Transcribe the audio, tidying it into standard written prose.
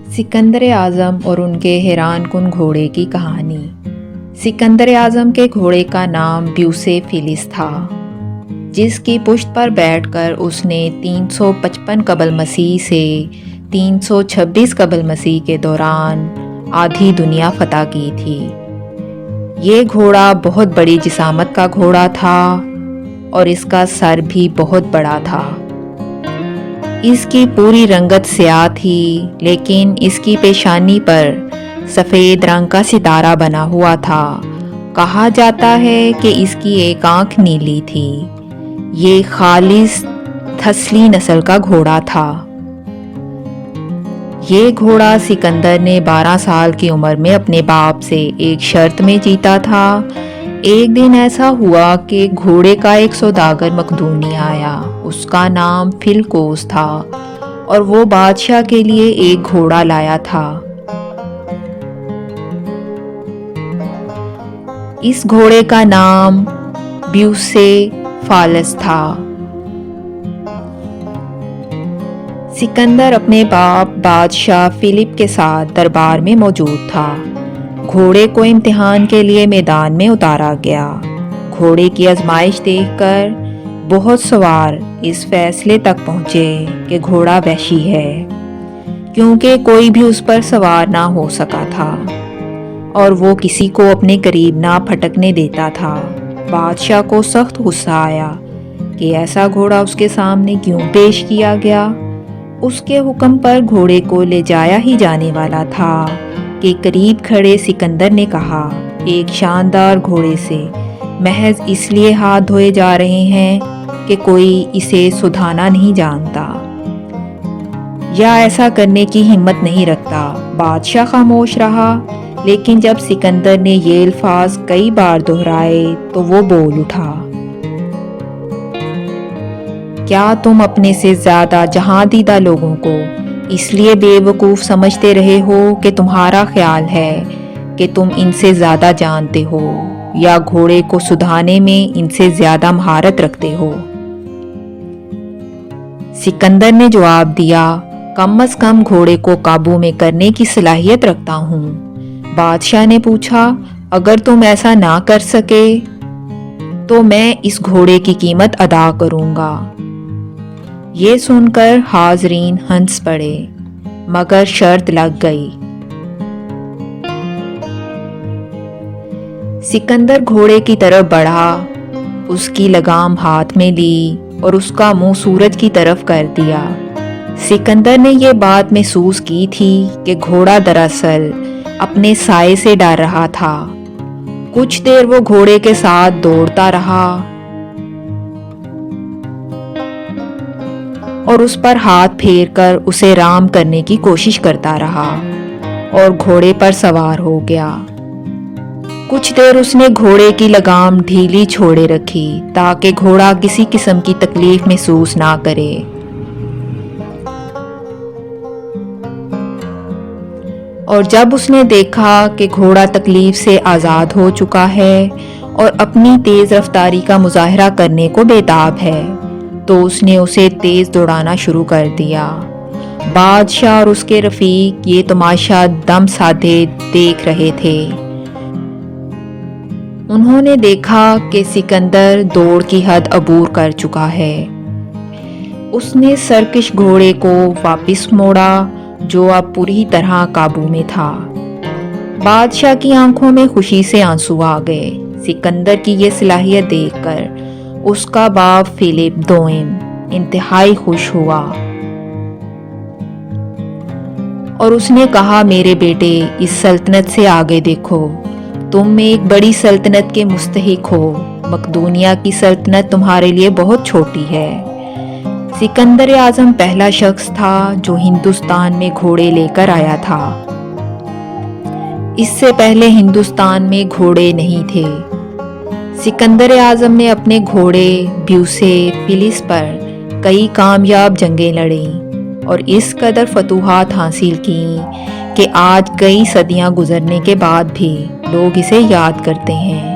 सिकंदर आज़म और उनके हैरान कुन घोड़े की कहानी। सिकंदर आज़म के घोड़े का नाम ब्यूसेफिलिस था, जिसकी पुश्त पर बैठकर उसने 355 कबल मसीह से 326 कबल मसीह के दौरान आधी दुनिया फतह की थी। ये घोड़ा बहुत बड़ी जिसामत का घोड़ा था और इसका सर भी बहुत बड़ा था। इसकी पूरी रंगत स्याह थी, लेकिन इसकी पेशानी पर सफ़ेद रंग का सितारा बना हुआ था। कहा जाता है कि इसकी एक आंख नीली थी। ये खालिस थस्ली नस्ल का घोड़ा था। ये घोड़ा सिकंदर ने 12 साल की उम्र में अपने बाप से एक शर्त में जीता था। एक दिन ऐसा हुआ कि घोड़े का एक सौदागर मकदूनी आया। उसका नाम फिलकोस था और वो बादशाह के लिए एक घोड़ा लाया था। इस घोड़े का नाम ब्यूसेफालस था। सिकंदर अपने बाप बादशाह फिलिप के साथ दरबार में मौजूद था। घोड़े को इम्तिहान के लिए मैदान में उतारा गया। घोड़े की आजमाइश देखकर बहुत सवार इस फैसले तक पहुंचे कि घोड़ा वहशी है, क्योंकि कोई भी उस पर सवार ना हो सका था और वो किसी को अपने करीब ना फटकने देता था। बादशाह को सख्त गुस्सा आया कि ऐसा घोड़ा उसके सामने क्यों पेश किया गया। उसके हुक्म पर घोड़े को ले जाया ही जाने वाला था कि करीब खड़े सिकंदर ने कहा, एक शानदार घोड़े से महज इसलिए हाथ धोए जा रहे हैं कि कोई इसे सुधाना नहीं जानता या ऐसा करने की हिम्मत नहीं रखता। बादशाह खामोश रहा, लेकिन जब सिकंदर ने ये अल्फाज कई बार दोहराए तो वो बोल उठा, क्या तुम अपने से ज्यादा जहां दीदा लोगों को इसलिए बेवकूफ़ समझते रहे हो कि तुम्हारा ख्याल है कि तुम इनसे ज़्यादा जानते हो या घोड़े को सुधारने में इनसे ज़्यादा महारत रखते हो? सिकंदर ने जवाब दिया, कम से कम घोड़े को काबू में करने की सलाहियत रखता हूँ। बादशाह ने पूछा, अगर तुम ऐसा ना कर सके तो मैं इस घोड़े की कीमत अदा करूँगा। ये सुनकर हाजरीन हंस पड़े, मगर शर्त लग गई। सिकंदर घोड़े की तरफ बढ़ा, उसकी लगाम हाथ में ली और उसका मुंह सूरज की तरफ कर दिया। सिकंदर ने यह बात महसूस की थी कि घोड़ा दरअसल अपने साए से डर रहा था। कुछ देर वो घोड़े के साथ दौड़ता रहा और उस पर हाथ फेरकर उसे राम करने की कोशिश करता रहा और घोड़े पर सवार हो गया। कुछ देर उसने घोड़े की लगाम ढीली छोड़े रखी ताकि घोड़ा किसी किस्म की तकलीफ महसूस ना करे। और जब उसने देखा कि घोड़ा तकलीफ से आज़ाद हो चुका है और अपनी तेज़ रफ्तारी का मुजाहरा करने को बेताब है, तो उसने उसे तेज दौड़ाना शुरू कर दिया। बादशाह और उसके रफीक ये तमाशा दम साधे देख रहे थे। उन्होंने देखा कि सिकंदर दौड़ की हद अबूर कर चुका है। उसने सरकश घोड़े को वापस मोड़ा, जो अब पूरी तरह काबू में था। बादशाह की आंखों में खुशी से आंसू आ गए। सिकंदर की ये सलाहियत देखकर उसका बाप फिलिप दोइम इंतहाई खुश हुआ और उसने कहा, मेरे बेटे, इस सल्तनत से आगे देखो, तुम एक बड़ी सल्तनत के मुस्तहिक हो। मकदूनिया की सल्तनत तुम्हारे लिए बहुत छोटी है। सिकंदर आज़म पहला शख्स था जो हिंदुस्तान में घोड़े लेकर आया था। इससे पहले हिंदुस्तान में घोड़े नहीं थे। सिकंदर आज़म ने अपने घोड़े ब्यूसेफिलिस पर कई कामयाब जंगें लड़ीं और इस कदर फतूहात हासिल की कि आज कई सदियां गुजरने के बाद भी लोग इसे याद करते हैं।